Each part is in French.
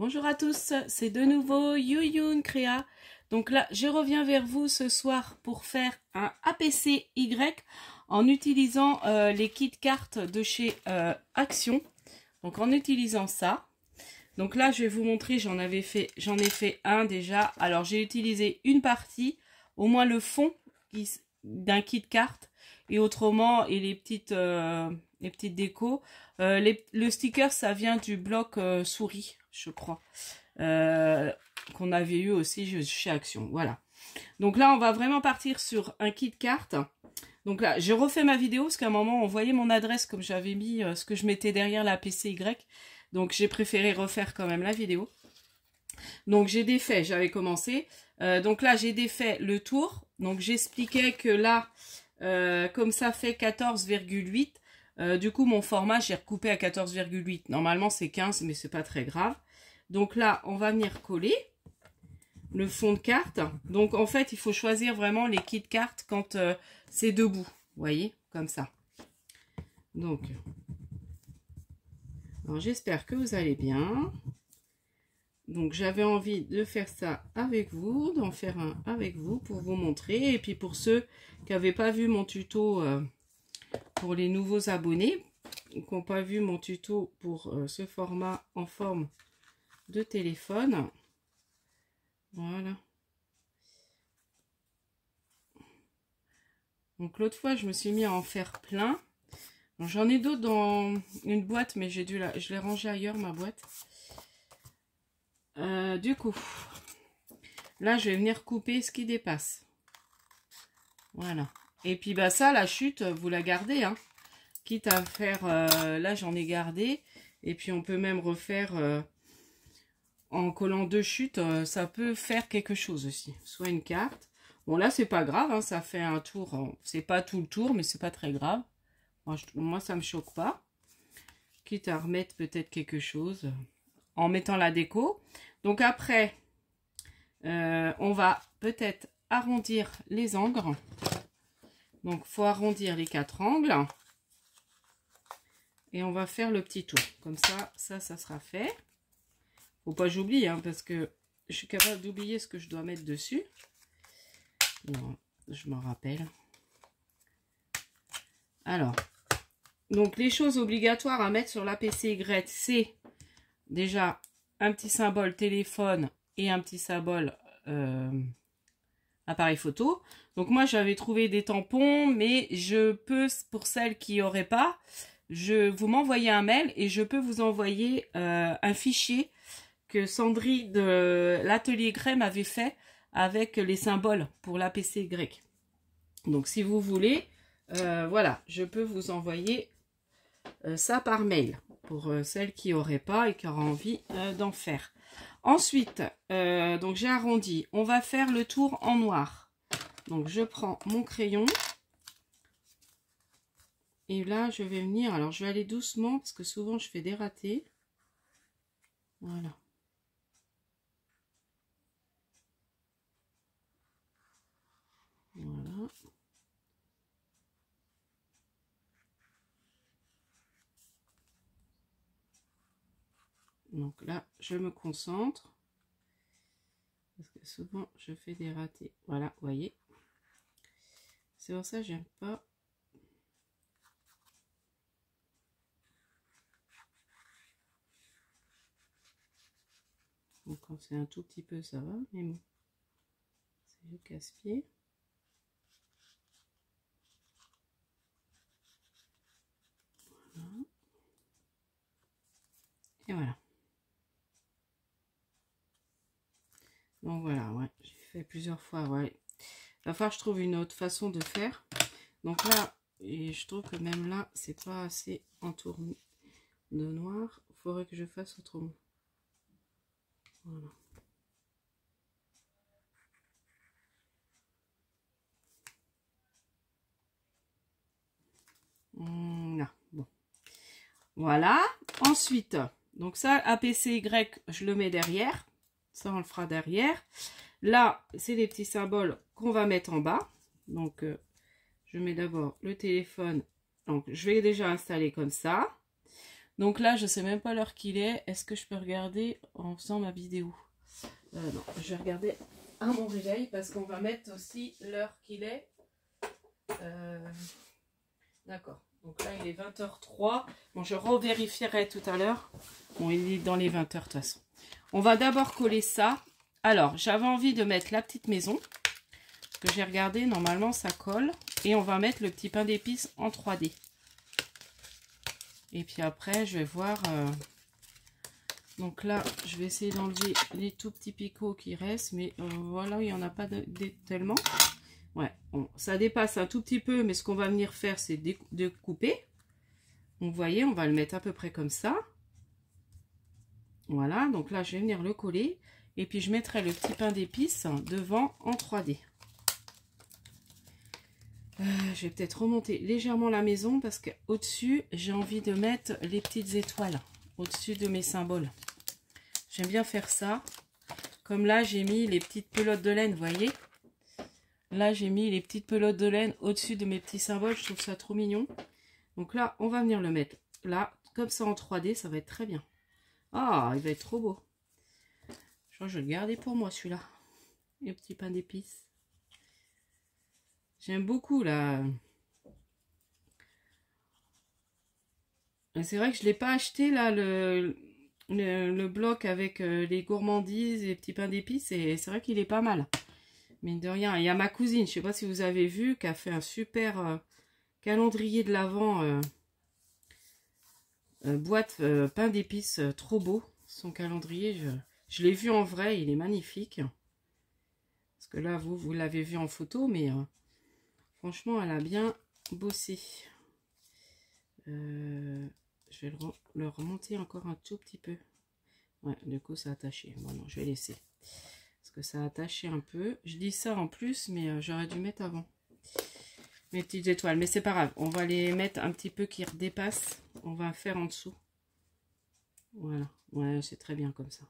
Bonjour à tous, c'est de nouveau Yuyun Créa. Donc là, je reviens vers vous ce soir pour faire un APCY en utilisant les kits cartes de chez Action. Donc en utilisant ça. Donc là, je vais vous montrer, j'en ai fait un déjà. Alors j'ai utilisé une partie, au moins le fond d'un kit carte et autrement et les petites décos. Le sticker, ça vient du bloc souris, je crois, qu'on avait eu aussi chez Action. Voilà. Donc là, on va vraiment partir sur un kit carte. Donc là, j'ai refait ma vidéo parce qu'à un moment, on voyait mon adresse comme j'avais mis ce que je mettais derrière la PCY. Donc j'ai préféré refaire quand même la vidéo. Donc j'ai défait, j'avais commencé. Donc là, j'ai défait le tour. Donc j'expliquais que là, comme ça fait 14,8, du coup mon format j'ai recoupé à 14,8. Normalement c'est 15 mais c'est pas très grave. Donc là on va venir coller le fond de carte. Donc en fait il faut choisir vraiment les kits cartes quand c'est debout. Vous voyez, comme ça. Donc j'espère que vous allez bien. Donc j'avais envie de faire ça avec vous, d'en faire un avec vous pour vous montrer. Et puis pour ceux qui n'avaient pas vu mon tuto, pour les nouveaux abonnés, qui n'ont pas vu mon tuto pour ce format en forme de téléphone. Voilà. Donc l'autre fois, je me suis mis à en faire plein. J'en ai d'autres dans une boîte, mais je l'ai rangé ailleurs, ma boîte. Du coup, là, je vais venir couper ce qui dépasse. Voilà. Et puis, bah ça, la chute, vous la gardez, hein. Quitte à faire... là, j'en ai gardé. Et puis, on peut même refaire... en collant deux chutes, ça peut faire quelque chose aussi. Soit une carte. Bon, là, c'est pas grave, hein, ça fait un tour. C'est pas tout le tour, mais c'est pas très grave. Moi, ça me choque pas. Quitte à remettre peut-être quelque chose en mettant la déco. Donc après, on va peut-être arrondir les angles. Donc, faut arrondir les 4 angles. Et on va faire le petit tour. Comme ça, ça sera fait. Faut pas que j'oublie, hein, parce que je suis capable d'oublier ce que je dois mettre dessus. Non, je m'en rappelle. Alors, donc les choses obligatoires à mettre sur la PCY, c'est déjà un petit symbole téléphone et un petit symbole appareil photo. Donc moi, j'avais trouvé des tampons, mais je peux, pour celles qui n'auraient pas, vous m'envoyez un mail et je peux vous envoyer un fichier que Sandry de l'atelier Grey m'avait fait avec les symboles pour la PCY. Donc si vous voulez, voilà, je peux vous envoyer ça par mail pour celles qui n'auraient pas et qui auraient envie d'en faire. Ensuite, donc j'ai arrondi, on va faire le tour en noir. Donc je prends mon crayon et là je vais venir, alors je vais aller doucement parce que souvent je fais des ratés. Voilà. Voilà. Donc là, je me concentre. Parce que souvent, je fais des ratés. Voilà, vous voyez. C'est pour ça que j'aime pas. Donc quand c'est un tout petit peu, ça va. Mais bon, c'est le casse-pied. Voilà. Et voilà. Donc voilà, ouais, j'ai fait plusieurs fois, ouais. Il va falloir que je trouve une autre façon de faire. Donc là, et je trouve que même là, c'est pas assez entouré de noir. Il faudrait que je fasse autrement. Voilà. Là, bon. Voilà. Ensuite, donc ça, APCY, je le mets derrière. Ça, on le fera derrière. Là, c'est les petits symboles qu'on va mettre en bas. Donc, je mets d'abord le téléphone. Donc, je vais déjà installer comme ça. Donc là, je sais même pas l'heure qu'il est. Est-ce que je peux regarder en faisant ma vidéo? Non, je vais regarder à mon réveil parce qu'on va mettre aussi l'heure qu'il est. D'accord. Donc là, il est 20h03. Bon, je revérifierai tout à l'heure. Bon, il est dans les 20h de toute façon. On va d'abord coller ça. Alors, j'avais envie de mettre la petite maison. Que j'ai regardé, normalement, ça colle. Et on va mettre le petit pain d'épices en 3D. Et puis après, je vais voir... Donc là, je vais essayer d'enlever les tout petits picots qui restent. Mais voilà, il n'y en a pas tellement. Ouais, bon, ça dépasse un tout petit peu, mais ce qu'on va venir faire, c'est découper. Donc, vous voyez, on va le mettre à peu près comme ça. Voilà, donc là, je vais venir le coller. Et puis, je mettrai le petit pain d'épices devant en 3D. Je vais peut-être remonter légèrement la maison parce qu'au-dessus, j'ai envie de mettre les petites étoiles au-dessus de mes symboles. J'aime bien faire ça. Comme là, j'ai mis les petites pelotes de laine, vous voyez? Là, j'ai mis les petites pelotes de laine au-dessus de mes petits symboles. Je trouve ça trop mignon. Donc là, on va venir le mettre là. Comme ça, en 3D, ça va être très bien. Ah, il va être trop beau. Je crois que je vais le garder pour moi, celui-là. Les petits pains d'épices. J'aime beaucoup, là. C'est vrai que je ne l'ai pas acheté, là, le bloc avec les gourmandises et les petits pains d'épices. Et c'est vrai qu'il est pas mal. Mine de rien, il y a ma cousine, je ne sais pas si vous avez vu, qui a fait un super calendrier de l'Avent, boîte pain d'épices, trop beau. Son calendrier, je l'ai vu en vrai, il est magnifique. Parce que là, vous l'avez vu en photo, mais franchement, elle a bien bossé. Je vais le remonter encore un tout petit peu. Ouais, du coup, ça a attaché. Bon, non, je vais laisser. Parce que ça a attaché un peu. Je dis ça en plus, mais j'aurais dû mettre avant. Mes petites étoiles. Mais c'est pas grave. On va les mettre un petit peu qui redépassent. On va faire en dessous. Voilà. Ouais, c'est très bien comme ça.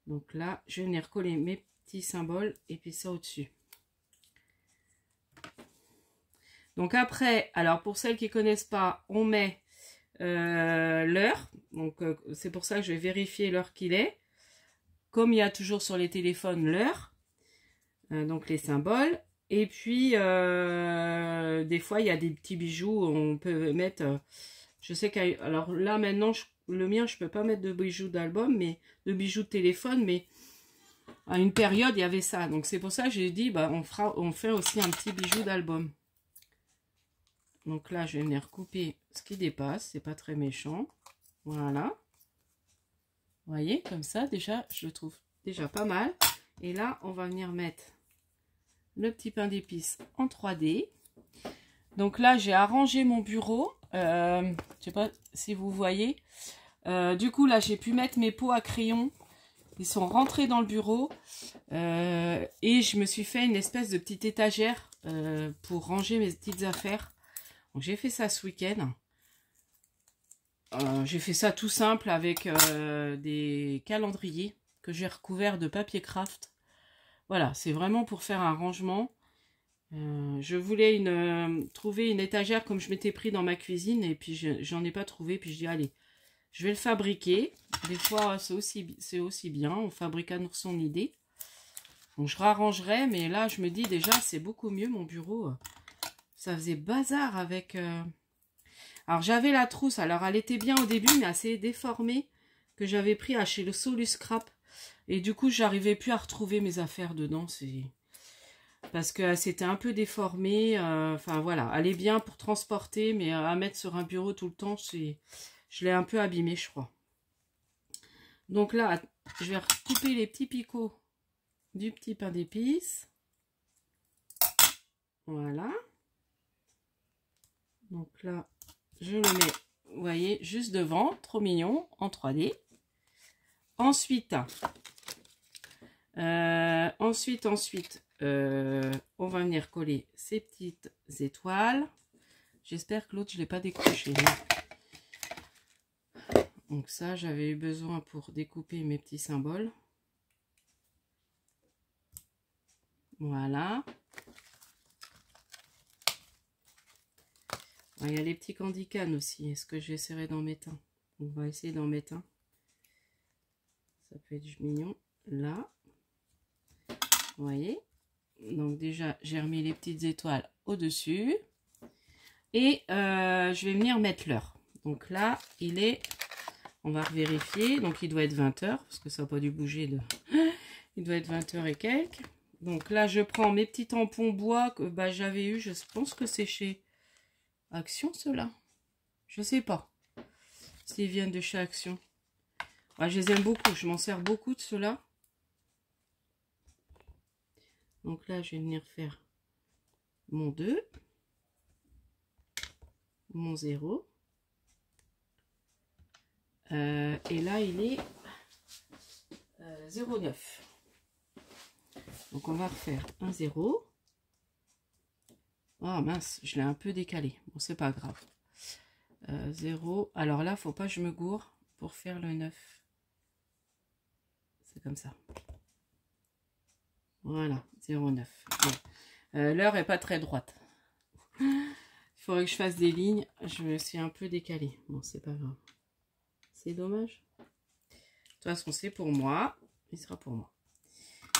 Donc là, je vais venir coller mes petits symboles. Et puis ça au-dessus. Donc après, alors pour celles qui ne connaissent pas, on met l'heure. Donc c'est pour ça que je vais vérifier l'heure qu'il est. Comme il y a toujours sur les téléphones l'heure, donc les symboles. Et puis, des fois, il y a des petits bijoux, on peut mettre... je sais alors là, maintenant, le mien, je peux pas mettre de bijoux d'album, mais de bijoux de téléphone, mais à une période, il y avait ça. Donc c'est pour ça que j'ai dit, bah, on fait aussi un petit bijou d'album. Donc là, je vais venir couper ce qui dépasse, c'est pas très méchant. Voilà. Vous voyez, comme ça, déjà, je le trouve déjà pas mal. Et là, on va venir mettre le petit pain d'épices en 3D. Donc là, j'ai arrangé mon bureau. Je sais pas si vous voyez. Du coup, là, j'ai pu mettre mes pots à crayon. Ils sont rentrés dans le bureau. Et je me suis fait une espèce de petite étagère pour ranger mes petites affaires. Donc, j'ai fait ça ce week-end. J'ai fait ça tout simple avec des calendriers que j'ai recouverts de papier craft. Voilà, c'est vraiment pour faire un rangement. Je voulais trouver une étagère comme je m'étais pris dans ma cuisine et puis j'en ai pas trouvé. Puis je dis allez, je vais le fabriquer. Des fois c'est aussi bien, on fabrique à son idée. Donc je rarrangerai, mais là je me dis déjà c'est beaucoup mieux mon bureau. Ça faisait bazar avec... Alors j'avais la trousse, alors elle était bien au début mais assez déformée que j'avais pris à chez le Solus Scrap. Et du coup j'arrivais plus à retrouver mes affaires dedans, parce que c'était un peu déformé. Enfin voilà, elle est bien pour transporter, mais à mettre sur un bureau tout le temps, je l'ai un peu abîmé je crois. Donc là, je vais recouper les petits picots du petit pain d'épices. Voilà. Donc là, je le mets, vous voyez, juste devant, trop mignon, en 3D. Ensuite, on va venir coller ces petites étoiles. J'espère que l'autre, je ne l'ai pas décroché. Donc ça, j'avais eu besoin pour découper mes petits symboles. Voilà. Il y a les petits candy can aussi. Est-ce que j'essaierai d'en mettre un? On va essayer d'en mettre un. Ça peut être mignon. Là. Vous voyez? Donc déjà, j'ai remis les petites étoiles au-dessus. Et je vais venir mettre l'heure. Donc là, il est... On va vérifier. Donc il doit être 20 h. Parce que ça n'a pas dû bouger de... Il doit être 20 h et quelques. Donc là, je prends mes petits tampons bois que j'avais eu. Je pense que c'est chez Action, ceux-là. Je sais pas s'ils viennent de chez Action. Ouais, je les aime beaucoup. Je m'en sers beaucoup de ceux-là. Donc là, je vais venir faire mon 2. Mon 0. Et là, il est 0,9. Donc, on va refaire un 0. Oh mince, je l'ai un peu décalé. Bon, c'est pas grave. 0. Alors là, faut pas que je me gourre pour faire le 9. C'est comme ça. Voilà, 0,9. Bon. L'heure est pas très droite. Il faudrait que je fasse des lignes. Je me suis un peu décalée. Bon, c'est pas grave. C'est dommage. De toute façon, c'est pour moi. Il sera pour moi.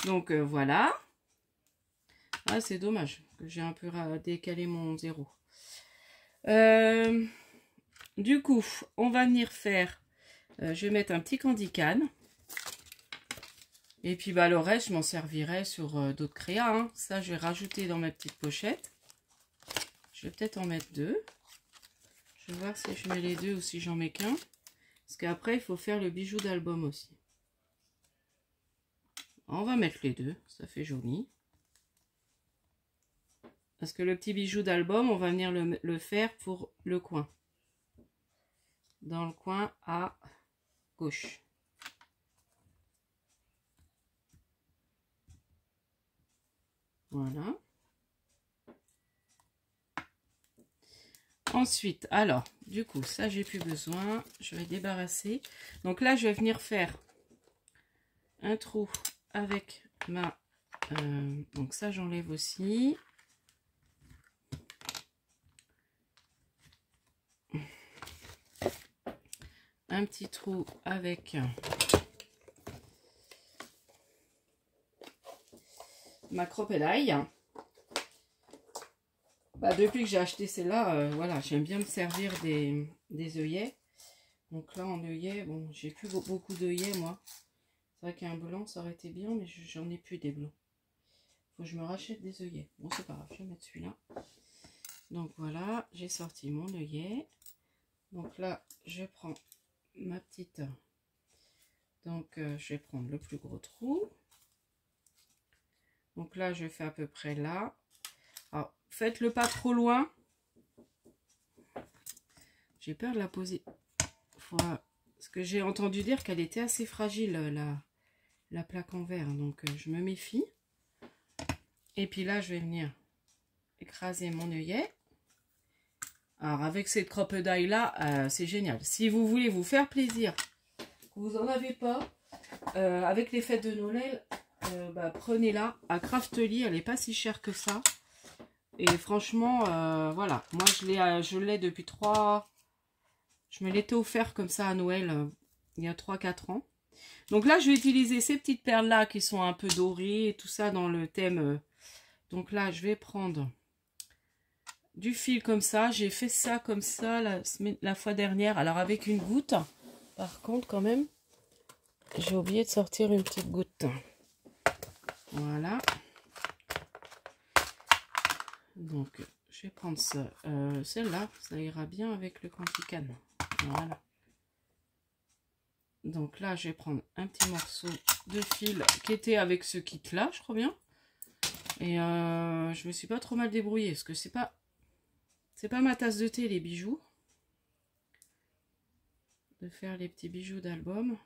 Donc, voilà. Ah, c'est dommage que j'ai un peu décalé mon 0. Du coup, on va venir faire... je vais mettre un petit candy can. Et puis, le reste, je m'en servirai sur d'autres créas. Hein. Ça, je vais rajouter dans ma petite pochette. Je vais peut-être en mettre 2. Je vais voir si je mets les 2 ou si j'en mets qu'un. Parce qu'après, il faut faire le bijou d'album aussi. On va mettre les 2. Ça fait joli. Parce que le petit bijou d'album, on va venir le faire pour le coin. Dans le coin à gauche. Voilà. Ensuite, alors, du coup, ça, j'ai plus besoin. Je vais débarrasser. Donc là, je vais venir faire un trou avec ma... donc ça, j'enlève aussi. Un petit trou avec ma cropedaille. Depuis que j'ai acheté celle-là, voilà, j'aime bien me servir des œillets. Donc là, en œillet, bon, j'ai plus beaucoup d'œillets, moi. C'est vrai qu'un blanc, ça aurait été bien, mais j'en ai plus des blancs. Faut que je me rachète des œillets. Bon, c'est pas grave, je vais mettre celui-là. Donc voilà, j'ai sorti mon œillet. Donc là, je prends ma petite... Donc, je vais prendre le plus gros trou. Donc là, je fais à peu près là. Alors, faites-le pas trop loin. J'ai peur de la poser. Parce que j'ai entendu dire qu'elle était assez fragile, la plaque en verre. Donc, je me méfie. Et puis là, je vais venir écraser mon œillet. Alors, avec cette cropedaille là, c'est génial. Si vous voulez vous faire plaisir, que vous n'en avez pas, avec les fêtes de Noël, prenez-la à Craftly. Elle n'est pas si chère que ça. Et franchement, voilà. Moi, je l'ai depuis 3... Je me l'étais offert comme ça à Noël, il y a 3-4 ans. Donc là, je vais utiliser ces petites perles-là qui sont un peu dorées et tout ça dans le thème. Donc là, je vais prendre du fil comme ça. J'ai fait ça comme ça la fois dernière. Alors avec une goutte. Par contre, quand même, j'ai oublié de sortir une petite goutte. Voilà. Donc, je vais prendre ça. Celle-là, ça ira bien avec le candy can. Voilà. Donc là, je vais prendre un petit morceau de fil qui était avec ce kit-là, je crois bien. Et je me suis pas trop mal débrouillée parce que c'est pas ma tasse de thé, les bijoux. De faire les petits bijoux d'album.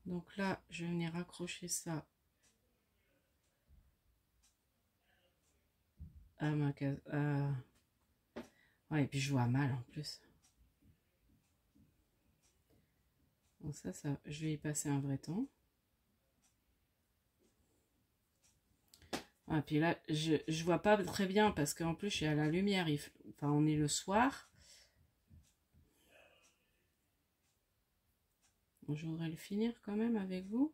Donc là, je vais venir accrocher ça à ma case. Ouais, et puis je vois mal en plus. Donc ça, je vais y passer un vrai temps. Ah, puis là, je vois pas très bien parce qu'en plus, je suis à la lumière. Enfin, on est le soir. Bon, je voudrais le finir quand même avec vous.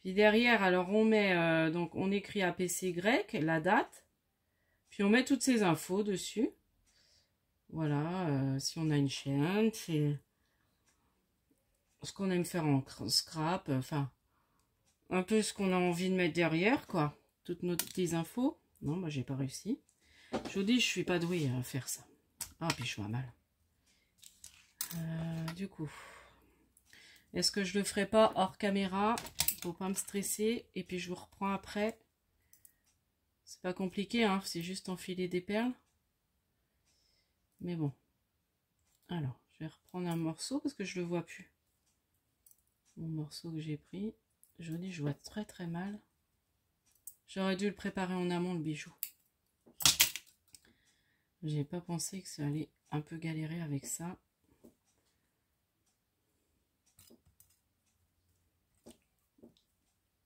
Puis derrière, alors on met, donc on écrit APCY, la date. Puis on met toutes ces infos dessus. Voilà, si on a une chaîne, c'est ce qu'on aime faire en scrap, enfin, un peu ce qu'on a envie de mettre derrière, quoi. Toutes nos petites infos. Non, moi j'ai pas réussi. Je vous dis, je suis pas douée à faire ça. Ah, puis je vois mal. Du coup, est-ce que je le ferai pas hors caméra pour pas me stresser? Et puis je vous reprends après. C'est pas compliqué, hein, c'est juste enfiler des perles. Mais bon. Alors, je vais reprendre un morceau parce que je le vois plus. Mon morceau que j'ai pris. Je vous dis, je vois très très mal. J'aurais dû le préparer en amont, le bijou. J'ai pas pensé que ça allait un peu galérer avec ça.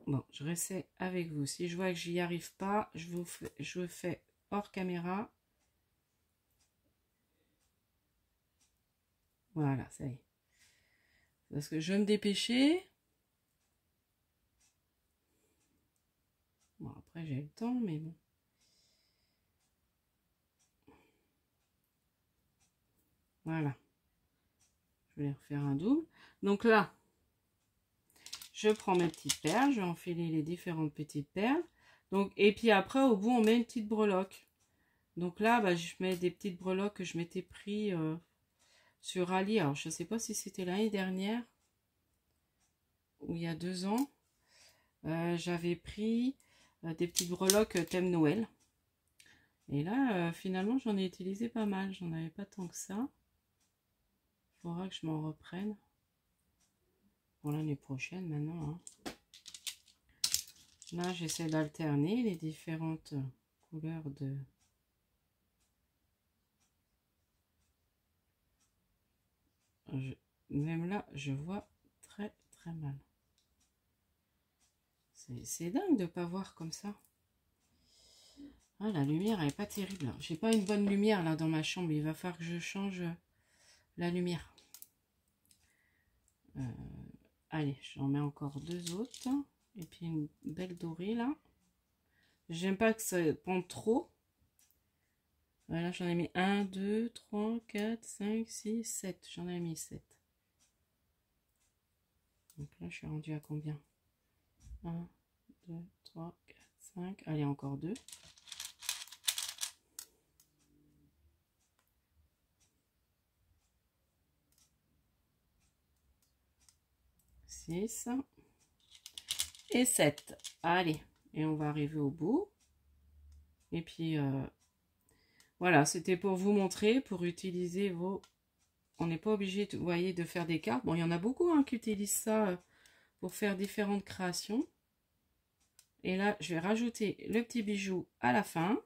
Bon, je réessaie avec vous. Si je vois que j'y arrive pas, je fais hors caméra. Voilà, ça y est. Parce que je vais me dépêcher. Bon, après j'ai le temps, mais bon. Voilà. Je vais refaire un double. Donc là, je prends mes petites perles. Je vais enfiler les différentes petites perles. Donc, et puis après, au bout, on met une petite breloque. Donc là, bah, je mets des petites breloques que je m'étais pris sur Ali. Alors, je ne sais pas si c'était l'année dernière ou il y a 2 ans. J'avais pris des petites breloques thème Noël. Et là, finalement, j'en ai utilisé pas mal. J'en avais pas tant que ça. Il faudra que je m'en reprenne pour l'année prochaine maintenant. Hein. Là, j'essaie d'alterner les différentes couleurs de... Même là, je vois très très mal. C'est dingue de ne pas voir comme ça. Ah, la lumière, elle n'est pas terrible. J'ai pas une bonne lumière là dans ma chambre. Il va falloir que je change la lumière. Allez, j'en mets encore 2 autres. Et puis une belle dorée là. J'aime pas que ça pende trop. Voilà, j'en ai mis 1, 2, 3, 4, 5, 6, 7. J'en ai mis 7. Donc là, je suis rendue à combien? 1, 2, 3, 4, 5. Allez, encore 2. 6 et 7. Allez, et on va arriver au bout. Et puis, voilà, c'était pour vous montrer, pour utiliser vos... On n'est pas obligé, vous voyez, de faire des cartes. Bon, il y en a beaucoup hein, qui utilisent ça pour faire différentes créations. Et là, je vais rajouter le petit bijou à la fin.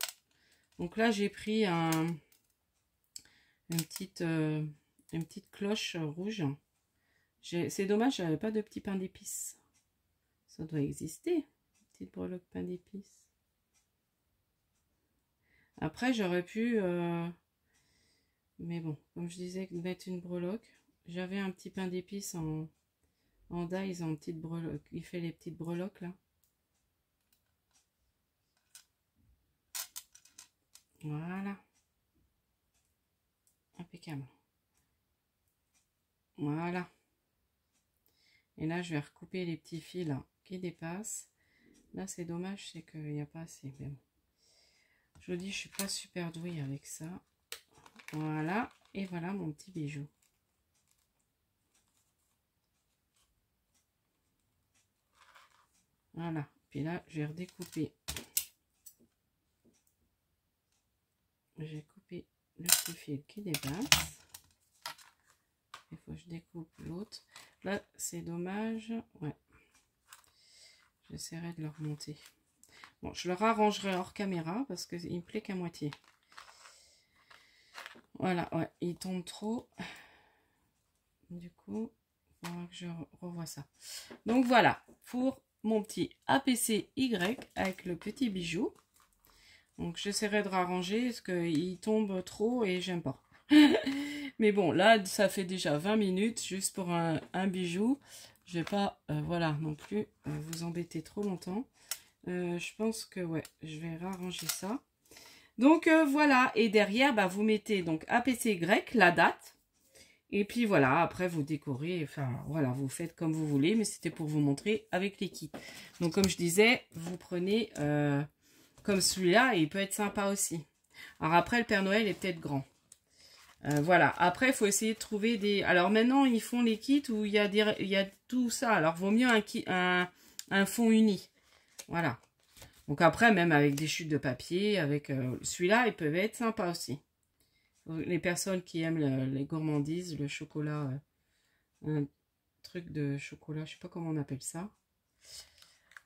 Donc là, j'ai pris une petite cloche rouge. C'est dommage, j'avais pas de petit pain d'épices. Ça doit exister, petite breloque pain d'épices. Après, j'aurais pu... mais bon, comme je disais, mettre une breloque. J'avais un petit pain d'épices en dies, en petite breloque. Il fait les petites breloques là. Voilà. Impeccable. Voilà. Et là, je vais recouper les petits fils là, qui dépassent. Là, c'est dommage, c'est qu'il n'y a pas assez. Mais bon. Je vous dis, je suis pas super douée avec ça. Voilà. Et voilà mon petit bijou. Voilà. Puis là, je vais redécouper. J'ai coupé le petit fil qui dépasse. Il faut que je découpe l'autre. Là, c'est dommage. Ouais. J'essaierai de le remonter. Bon, je le arrangerai hors caméra parce qu'il me plaît qu'à moitié. Voilà, ouais, il tombe trop. Du coup, il faudra que je revoie ça. Donc voilà, pour mon petit APCY avec le petit bijou. Donc j'essaierai de rarranger parce qu'il tombe trop et j'aime pas. Mais bon, là ça fait déjà 20 minutes juste pour un bijou. Je vais pas, voilà, non plus vous embêter trop longtemps. Je pense que ouais, je vais rarranger ça. Donc voilà, et derrière, bah, vous mettez donc APCY, la date. Et puis voilà, après vous décorez, enfin voilà, vous faites comme vous voulez, mais c'était pour vous montrer avec les kits. Donc comme je disais, vous prenez comme celui-là, et il peut être sympa aussi. Alors après, le Père Noël est peut-être grand. Voilà, après il faut essayer de trouver des... Alors maintenant, ils font les kits où il y a tout ça, alors vaut mieux un fond uni. Voilà. Donc après, même avec des chutes de papier, avec celui-là, ils peuvent être sympas aussi. Les personnes qui aiment les gourmandises, le chocolat, un truc de chocolat, je sais pas comment on appelle ça.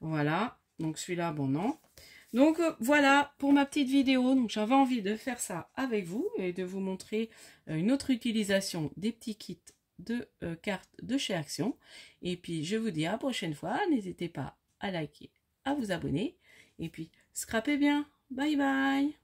Voilà, donc celui-là, bon non. Donc voilà pour ma petite vidéo. Donc j'avais envie de faire ça avec vous et de vous montrer une autre utilisation des petits kits de cartes de chez Action. Et puis je vous dis à la prochaine fois. N'hésitez pas à liker, à vous abonner. Et puis scrapez bien. Bye bye.